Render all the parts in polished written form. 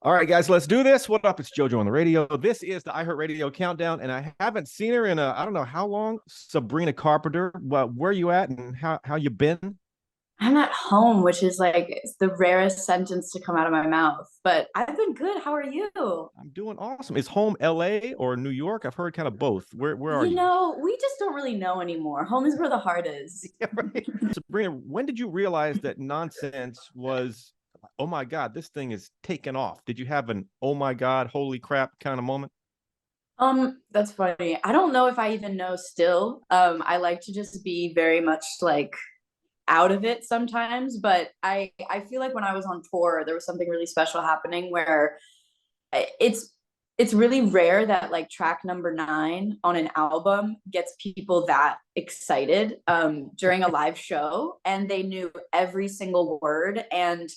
All right, guys, let's do this. What up? It's JoJo on the radio. This is the iHeartRadio countdown, and I haven't seen her in I don't know how long. Sabrina Carpenter. Well, where you at, and how you been? I'm at home, which is like it's the rarest sentence to come out of my mouth. But I've been good. How are you? I'm doing awesome. Is home LA or New York? I've heard kind of both. Where are you? We just don't really know anymore. Home is where the heart is. Yeah, right. Sabrina, when did you realize that nonsense was? Oh my God, this thing is taking off. Did you have an oh my God, holy crap kind of moment? That's funny. I don't know if I even know still. I like to just be very much like out of it sometimes, but I feel like when I was on tour, there was something really special happening where it's it's really rare that like track number 9 on an album gets people that excited during a live show, and they knew every single word. And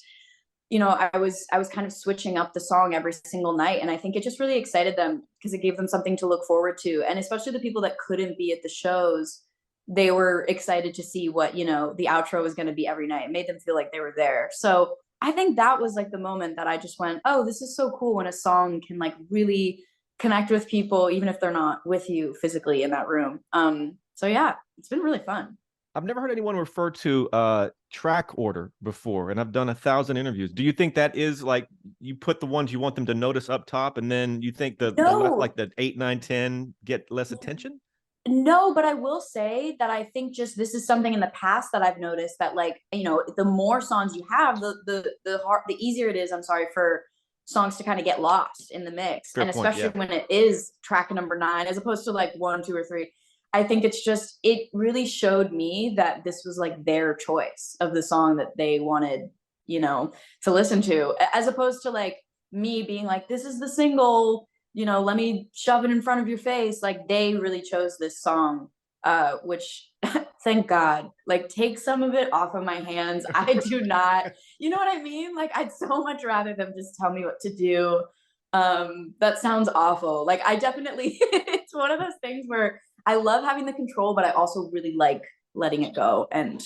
I was kind of switching up the song every single night, and I think it just really excited them because it gave them something to look forward to. And especially the people that couldn't be at the shows, they were excited to see what the outro was going to be every night. It made them feel like they were there. So I think that was like the moment that I just went, oh, this is so cool when a song can like really connect with people even if they're not with you physically in that room. So yeah, it's been really fun. I've never heard anyone refer to track order before, and I've done 1,000 interviews. Do you think that is like you put the ones you want them to notice up top, and then you think the left, No, like the 8, 9, 10 get less attention? no, but I will say that I think just this is something in the past that I've noticed that like, the more songs you have, the easier it is, I'm sorry, for songs to kind of get lost in the mix. Fair And point. especially Yeah. when it is track number 9 as opposed to like 1, 2, or 3. I think it really showed me that this was like their choice of the song that they wanted, you know, to listen to, as opposed to like me being like, this is the single, let me shove it in front of your face. Like they really chose this song, which thank God, like take some of it off of my hands. I do not, you know what I mean? Like I'd so much rather them just tell me what to do. That sounds awful. Like I definitely, it's one of those things where I love having the control, but I also really like letting it go and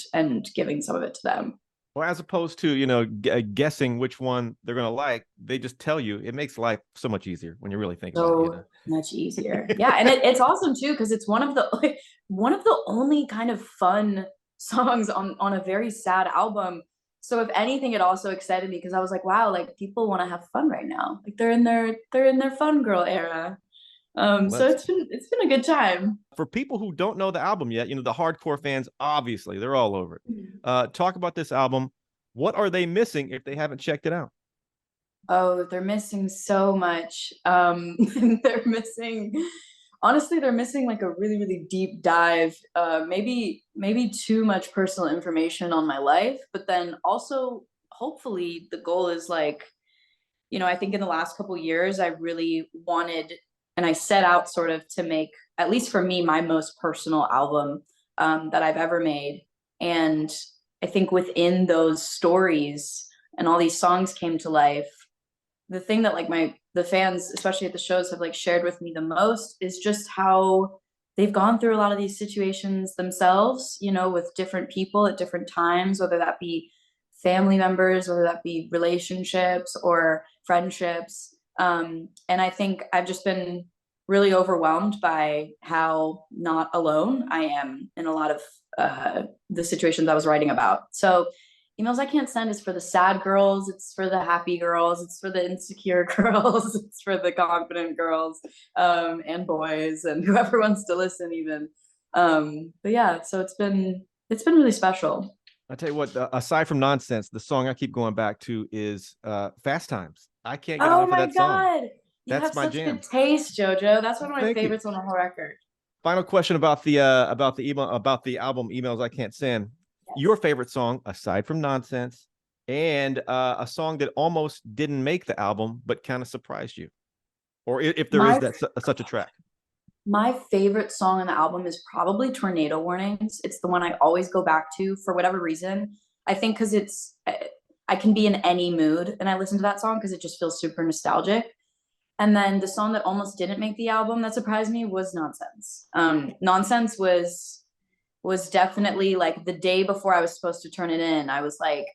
giving some of it to them. Or as opposed to guessing which one they're gonna like, they just tell you. It makes life so much easier when you really think about it. So much easier. Yeah, and it's awesome too because it's one of the like, one of the only kind of fun songs on a very sad album. So if anything, it also excited me because I was like, wow, like people want to have fun right now. Like they're in their fun girl era. So Let's it's been a good time. For people who don't know the album yet, the hardcore fans, obviously, they're all over it. Talk about this album. What are they missing if they haven't checked it out? Oh, they're missing so much. They're missing, honestly, they're missing like a really, really deep dive. Maybe too much personal information on my life, but then also, hopefully, the goal is like, I think in the last couple years, I really wanted, and I set out sort of to make, at least for me, my most personal album that I've ever made. And I think within those stories and all these songs came to life, the thing that like the fans, especially at the shows, have like shared with me the most is just how they've gone through a lot of these situations themselves, with different people at different times, whether that be family members, whether that be relationships or friendships. And I think I've just been really overwhelmed by how not alone I am in a lot of the situations I was writing about. So emails I can't send is for the sad girls, it's for the happy girls, it's for the insecure girls, it's for the confident girls, and boys and whoever wants to listen even. But yeah, so it's been really special. I tell you what, aside from nonsense, the song I keep going back to is Fast Times. I can't get Oh enough of my that song. God. You That's have my such jam. good taste, Jojo. That's one of my Thank you. favorites on the whole record. Final question about the email about the album emails I can't send. Your Yes. favorite song aside from nonsense, and a song that almost didn't make the album but kind of surprised you, or if there is My that such a track. my favorite song on the album is probably Tornado Warnings. It's the one I always go back to for whatever reason. I think because I can be in any mood and I listen to that song because it just feels super nostalgic. And then the song that almost didn't make the album that surprised me was Nonsense. Nonsense was definitely like the day before I was supposed to turn it in. I was like,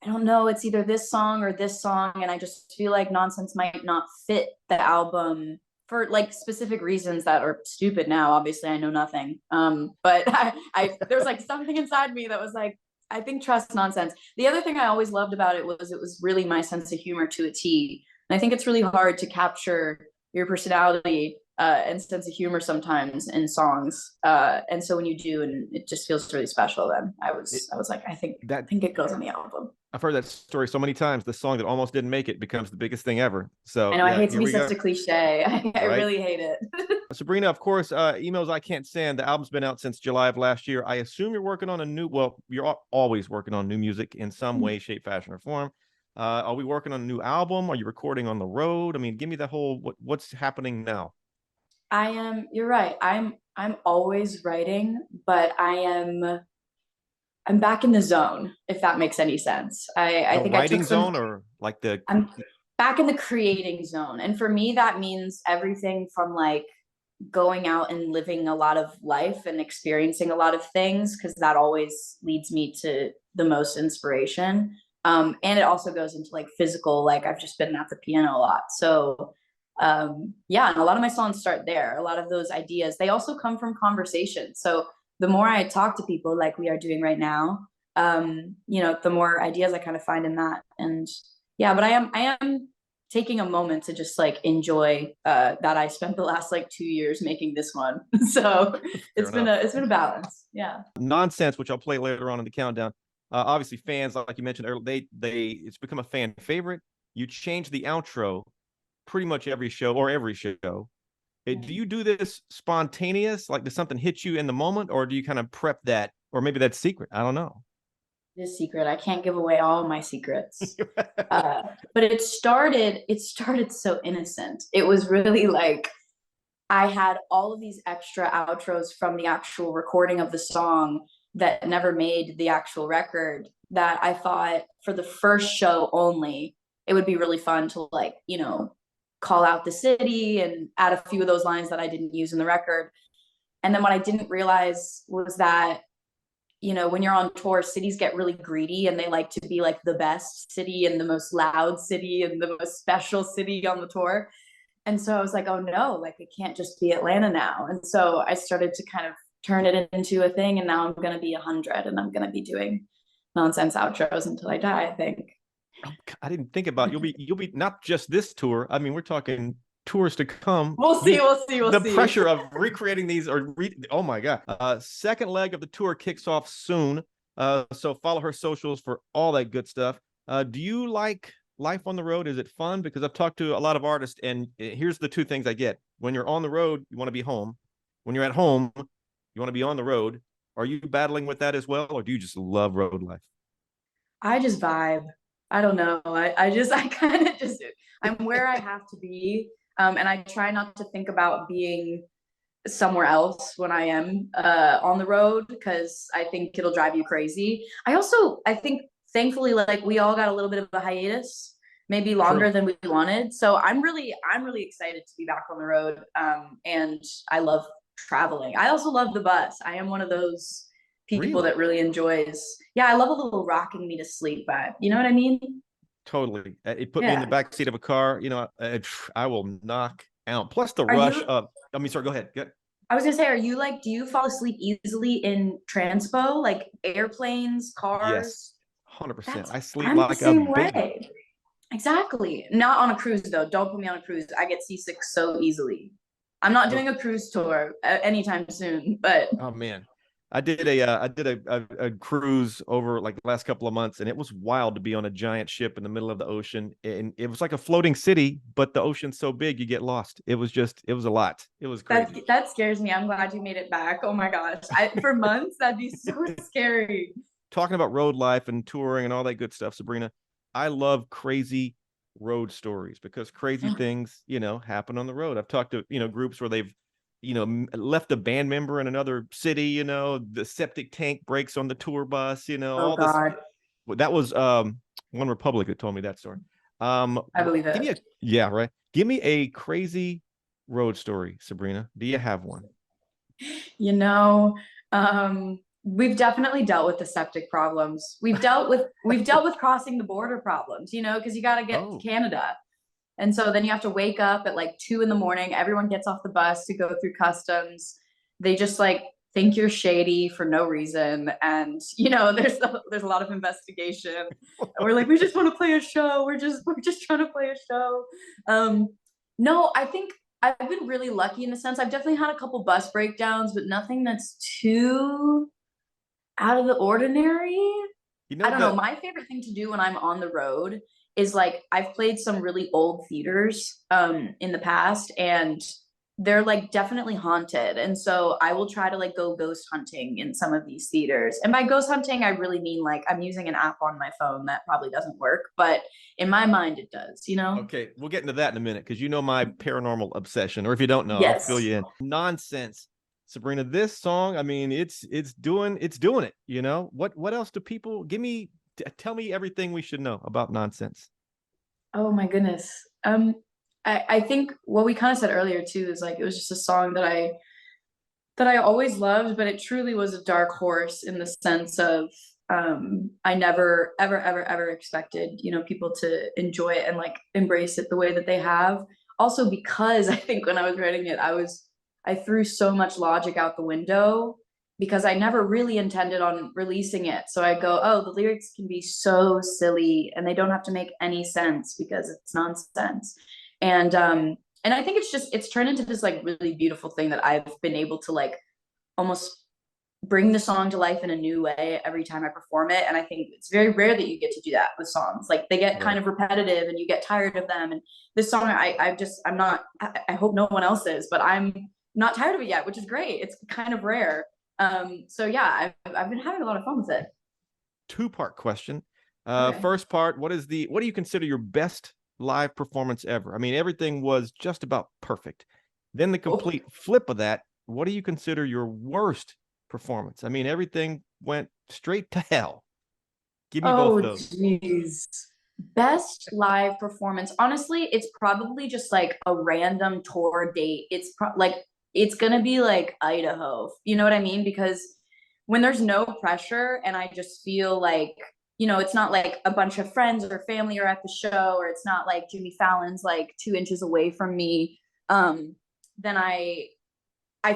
I don't know, it's either this song or this song, and I just feel like Nonsense might not fit the album for like specific reasons that are stupid now. Obviously, I know nothing. But I there's like something inside me that was like, I think trust Nonsense. The other thing I always loved about it was really my sense of humor to a T. And I think it's really hard to capture your personality and sense of humor sometimes in songs. And so when you do, and it just feels really special, then It, I was like, I that think it goes on the album. I've heard that story so many times. The song that almost didn't make it becomes the biggest thing ever. I So know I yeah, hate to here be we such go. a cliche. I Right. really hate it. Sabrina, of course, emails I can't send. The album's been out since July of last year. I assume you're working on a new. Well, you're always working on new music in some way, shape, fashion, or form. Are we working on a new album? Are you recording on the road? I mean, give me the whole what's happening now. I am, you're right. I'm always writing, but I'm back in the zone, if that makes any sense. I The think I writing took some zone or like the I'm back in the creating zone. And for me, that means everything from like going out and living a lot of life and experiencing a lot of things, because that always leads me to the most inspiration. And it also goes into like physical, like I've just been at the piano a lot. So yeah, and a lot of my songs start there. A lot of those ideas, they also come from conversation. So the more I talk to people like we are doing right now, you know, the more ideas I kind of find in that. And yeah, but I am taking a moment to just like enjoy that I spent the last like 2 years making this one. So fair enough. it's been a balance. Yeah. Nonsense, which I'll play later on in the countdown. Obviously, fans, like you mentioned earlier, they it's become a fan favorite. You change the outro pretty much every show or every show. Do you do this spontaneous? Like, does something hit you in the moment, or do you kind of prep that, or maybe that's secret? I don't know. This secret, I can't give away all my secrets. But it started so innocent. It was really like I had all of these extra outros from the actual recording of the song that never made the actual record, that I thought for the first show only, it would be really fun to like, you know, call out the city and add a few of those lines that I didn't use in the record. And then what I didn't realize was that, you know, when you're on tour, cities get really greedy and they like to be like the best city and the most loud city and the most special city on the tour. And so I was like, oh no, like it can't just be Atlanta now. And so I started to kind of turn it into a thing. And now I'm going to be 100 and I'm going to be doing nonsense outros until I die, I think. Oh, I didn't think about you'll be not just this tour. I mean, we're talking tours to come. We'll see. We'll see. We'll The see. pressure of recreating these oh my god. Second leg of the tour kicks off soon. So follow her socials for all that good stuff. Do you like life on the road? Is it fun? Because I've talked to a lot of artists, and here's the two things I get. When you're on the road, you want to be home. When you're at home, you want to be on the road. Are you battling with that as well, or do you just love road life? I just vibe. I don't know. I kind of just, I'm where I have to be. And I try not to think about being somewhere else when I am on the road, because I think it'll drive you crazy. I think thankfully like we all got a little bit of a hiatus, maybe True. longer than we wanted. So I'm really excited to be back on the road. And I love traveling. I also love the bus. I am one of those people Really? that really enjoys. Yeah, I love a little rocking me to sleep vibe. You know what I mean? Totally. It put me in the Yeah. back seat of a car. I will knock out. Plus the Are rush you? of. I mean, sorry. Go ahead. I was gonna say, are you like? Do you fall asleep easily in transpo, like airplanes, Yes, cars? 100%. That's I sleep I'm the like a same baby. way. Exactly. Not on a cruise though. Don't put me on a cruise. I get seasick so easily. I'm not Oh, doing a cruise tour anytime soon, but oh man, I did a cruise over like the last couple of months, and it was wild to be on a giant ship in the middle of the ocean, and it was like a floating city, but the ocean's so big you get lost. It was a lot. It was crazy. that scares me. I'm glad you made it back. Oh my gosh. For months that'd be so scary. Talking about road life and touring and all that good stuff, Sabrina, I love crazy road stories because crazy things, happen on the road. I've talked to, groups where they've, left a band member in another city, the septic tank breaks on the tour bus, Oh all this. God. That was One Republic that told me that story. I believe Give me it. yeah, right. Give me a crazy road story, Sabrina. Do you have one? You know, um, we've definitely dealt with the septic problems. We've dealt with crossing the border problems, because you got to get to Oh, Canada. And so then you have to wake up at like 2 in the morning. Everyone gets off the bus to go through customs. They just like think you're shady for no reason. And there's a lot of investigation. And we're like, we just want to play a show. We're just trying to play a show. Um, no, I think I've been really lucky in the sense I've definitely had a couple bus breakdowns, but nothing that's too out of the ordinary. you I know don't know. the My favorite thing to do when I'm on the road is like I've played some really old theaters in the past, and they're like definitely haunted. And so I will try to like go ghost hunting in some of these theaters. And by ghost hunting, I really mean like I'm using an app on my phone that probably doesn't work, but in my mind it does. Okay, we'll get into that in a minute because you know my paranormal obsession, or if you don't know, I'll fill Yes. you in. Nonsense, Sabrina. This song, I mean, it's doing it. What else do people give me? Tell me everything we should know about Nonsense. Oh my goodness. I think what we kind of said earlier too is like it was just a song that I always loved, but it truly was a dark horse in the sense of I never ever ever ever expected, people to enjoy it and like embrace it the way that they have. Also because I think when I was writing it, I threw so much logic out the window because I never really intended on releasing it. So I go, oh, the lyrics can be so silly and they don't have to make any sense because it's nonsense. And I think it's turned into this like really beautiful thing that I've been able to like almost bring the song to life in a new way every time I perform it. And I think it's very rare that you get to do that with songs. Like they get kind Right. of repetitive and you get tired of them. And this song, I'm not, I hope no one else is, but I'm not tired of it yet, which is great. It's kind of rare. So yeah, I've been having a lot of fun with it. Two-part question. Okay. First part, what do you consider your best live performance ever? I mean, everything was just about perfect. Then the Oh, complete flip of that, what do you consider your worst performance? I mean, everything went straight to hell. Give me both of oh, those. geez. Best live performance. Honestly, it's probably just like a random tour date. Like it's gonna be like Idaho. You know what I mean? Because when there's no pressure and I just feel like, it's not like a bunch of friends or family are at the show, or it's not like Jimmy Fallon's like 2 inches away from me. Then I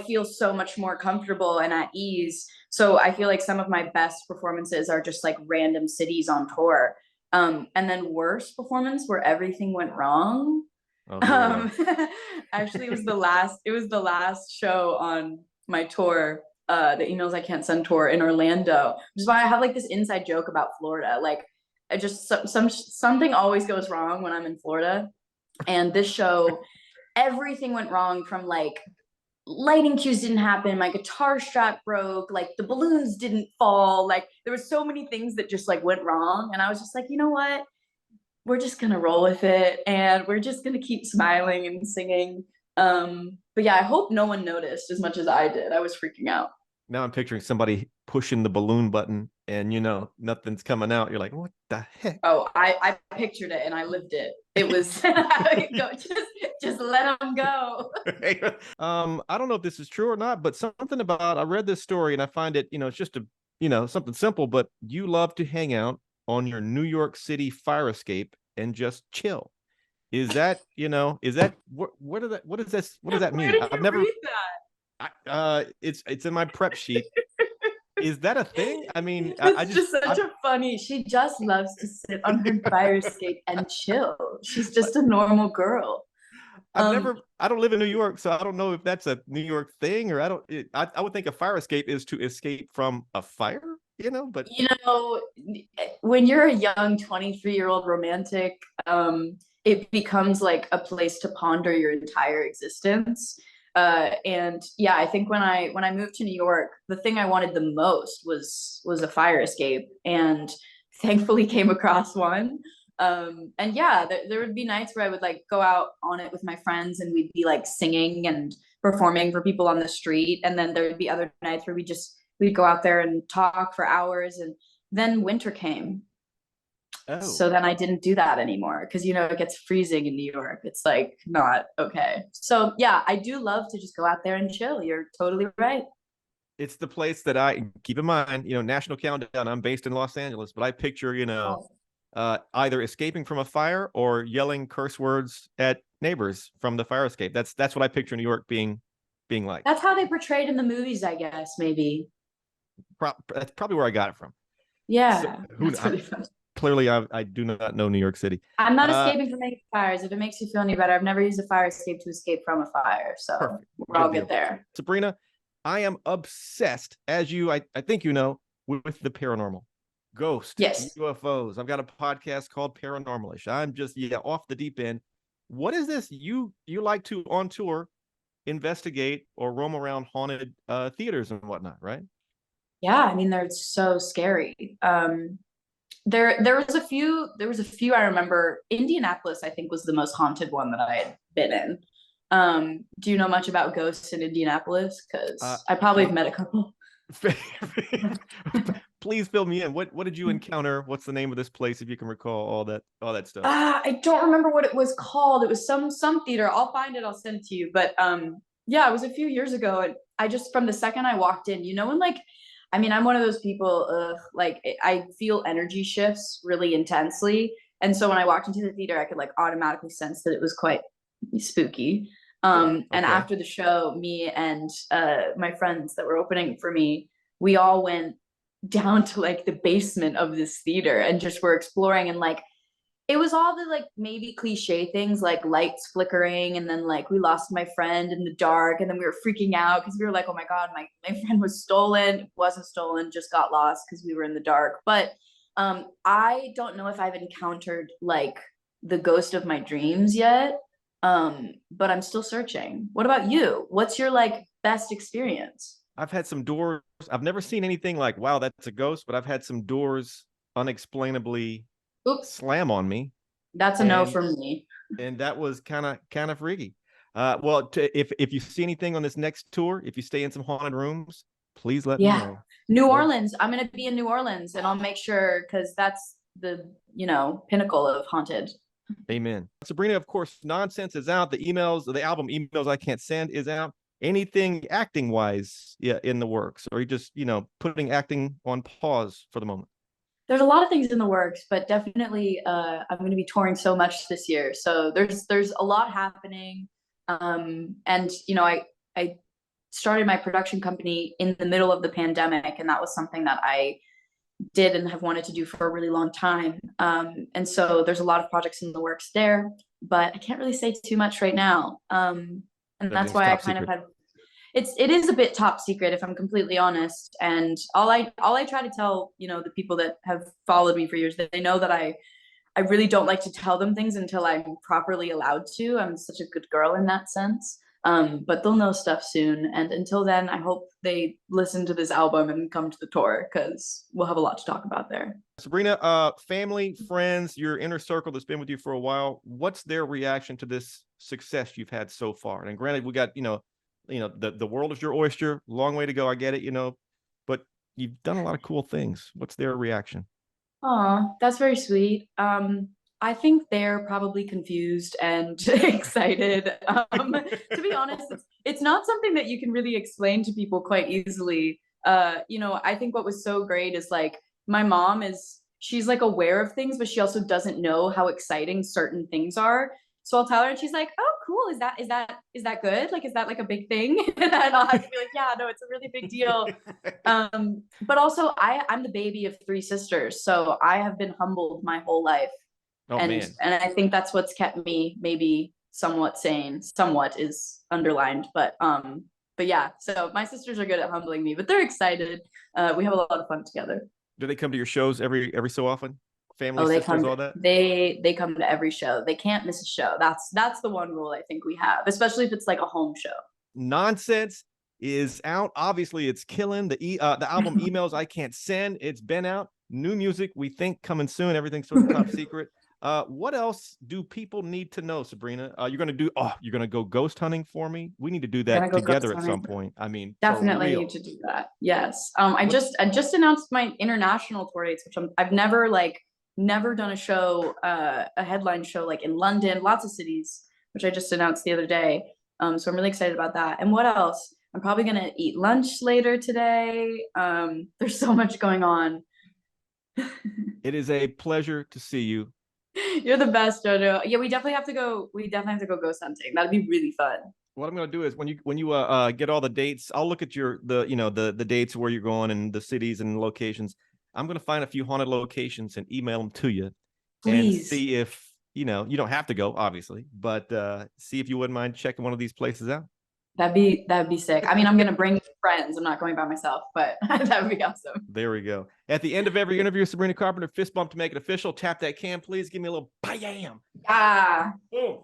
feel so much more comfortable and at ease. So I feel like some of my best performances are just like random cities on tour. And then worst performance where everything went wrong. Oh, here we Um, are. actually, it was the last show on my tour, the Emails I Can't Send tour in Orlando, which is why I have like this inside joke about Florida. Like, I just something always goes wrong when I'm in Florida, and this show, everything went wrong from like lighting cues didn't happen, my guitar strap broke, like the balloons didn't fall, like there were so many things that just like went wrong, and I was just like, you know what, we're just gonna roll with it and we're just gonna keep smiling and singing. But yeah, I hope no one noticed as much as I did. I was freaking out. Now I'm picturing somebody pushing the balloon button and nothing's coming out. You're like, what the heck? Oh, I pictured it and I lived it. It was go, just let them go. I don't know if this is true or not, but something about I read this story and I find it, it's just something simple, but you love to hang out on your New York City fire escape and just chill. Is that what does that Where mean? did I've you never read that? it's in my prep sheet. Is that a thing? I mean, I It's just just such I've a funny. She just loves to sit on her fire escape and chill. She's just a normal girl. I've Um, never I don't live in New York, so I don't know if that's a New York thing or I would think a fire escape is to escape from a fire, but you know, when you're a young 23-year-old romantic, it becomes like a place to ponder your entire existence. And yeah, I think when I moved to New York, the thing I wanted the most was a fire escape, and thankfully came across one. And yeah, there would be nights where I would like go out on it with my friends, and we'd be like singing and performing for people on the street. And then there would be other nights where we'd go out there and talk for hours. And then winter came, oh, so then I didn't do that anymore because it gets freezing in New York. It's like not okay. So yeah, I do love to just go out there and chill. You're totally right. It's the place that I keep in mind, National Countdown. I'm based in Los Angeles, but I picture, Oh, either escaping from a fire or yelling curse words at neighbors from the fire escape. That's what I picture New York being like. that's how they portrayed in the movies, I guess, maybe. That's probably where I got it from. So Yeah, who that's really fun. clearly I do not know New York City. I'm not Uh, escaping from any fires. If it makes you feel any better, I've never used a fire escape to escape from a fire. So Perfect. we'll Good all get deal. there. Sabrina, I am obsessed, as I think with the paranormal. Ghost, Yes. UFOs. I've got a podcast called Paranormalish. I'm just off the deep end. What is this? You like to on tour investigate or roam around haunted theaters and whatnot, right? Yeah, I mean they're so scary. There was a few I remember. Indianapolis, I think, was the most haunted one that I had been in. Do you know much about ghosts in Indianapolis? Uh, Because I probably have please, met a couple. please fill me in. What did you encounter? What's the name of this place, if you can recall all that stuff? I don't remember what it was called. It was some theater. I'll find it. I'll send it to you. But yeah, it was a few years ago, and I just from the second I walked in, and like, I mean, I'm one of those people. Like I feel energy shifts really intensely, and so when I walked into the theater, I could like automatically sense that it was quite spooky. And Okay. after the show, me and my friends that were opening for me, we all went down to like the basement of this theater and just were exploring and like it was all the like maybe cliche things like lights flickering and then like we lost my friend in the dark and then we were freaking out because we were like, oh my god, my friend was stolen. It wasn't stolen, just got lost because we were in the dark. But I don't know if I've encountered like the ghost of my dreams yet. But I'm still searching. What about you? What's your like best experience? I've had some doors. I've never seen anything like, wow, that's a ghost, but I've had some doors unexplainably Oop, slam on me, that's a no and from me. that was kind of freaky. Well, if you see anything on this next tour, if you stay in some haunted rooms, please let me Yeah. know. New Love, Orleans. I'm gonna be in New Orleans and I'll make sure because that's the, pinnacle of haunted. amen. Sabrina, of course, nonsense is out. The album emails I can't send is out. Anything acting wise, yeah, in the works, or you just putting acting on pause for the moment? There's a lot of things in the works, but definitely I'm gonna be touring so much this year. So there's a lot happening. And I started my production company in the middle of the pandemic, and that was something that I did and have wanted to do for a really long time. And so there's a lot of projects in the works there, but I can't really say too much right now. And that's Everything's why I top kind of secret. had it is a bit top secret if I'm completely honest. And all I try to tell, the people that have followed me for years, that they know that I really don't like to tell them things until I'm properly allowed to. I'm such a good girl in that sense. But they'll know stuff soon. And until then, I hope they listen to this album and come to the tour because we'll have a lot to talk about there. Sabrina, family, friends, your inner circle that's been with you for a while, what's their reaction to this success you've had so far? And granted, we got, the world is your oyster, long way to go. I get it, but you've done a lot of cool things. What's their reaction? Oh, that's very sweet. I think they're probably confused and excited. To be honest, it's not something that you can really explain to people quite easily. I think what was so great is like my mom she's like aware of things, but she also doesn't know how exciting certain things are. So I'll tell her and she's like, "Oh, cool. Is that good? Like, is that like a big thing?" And I'll have to be like, "Yeah, no, it's a really big deal." But also I'm the baby of three sisters, so I have been humbled my whole life, Oh and man. and I think that's what's kept me maybe somewhat sane. Somewhat is underlined, but yeah. So my sisters are good at humbling me, but they're excited. We have a lot of fun together. Do they come to your shows every so often? Family, Oh, they sisters, come all that? they come to every show. They can't miss a show. That's the one rule I think we have, especially if it's like a home show. Nonsense is out. Obviously, it's killing the album emails I can't send. It's been out. New music we think coming soon. Everything's sort of top secret. What else do people need to know, Sabrina? You're gonna go ghost hunting for me. We need to do Gonna that go ghost together at hunting. some point. I mean, for Definitely need real. to do that. Yes. I What just I just announced my international tour dates, which I've never done a show, a headline show like in London, lots of cities, which I just announced the other day. So I'm really excited about that. And what else? I'm probably gonna eat lunch later today. There's so much going on. It is a pleasure to see you. You're the best, Jojo. Yeah, we definitely have to go. We definitely have to go ghost hunting. That'd be really fun. What I'm gonna do is when you get all the dates, I'll look at your the dates where you're going and the cities and locations. I'm gonna find a few haunted locations and email them to you, and Please. see if you don't have to go, obviously, but see if you wouldn't mind checking one of these places out. That'd be sick. I mean, I'm gonna bring friends. I'm not going by myself, but that would be awesome. There we go. At the end of every interview, Sabrina Carpenter, fist bump to make it official. Tap that can, please. Give me a little bam. Ah. Boom.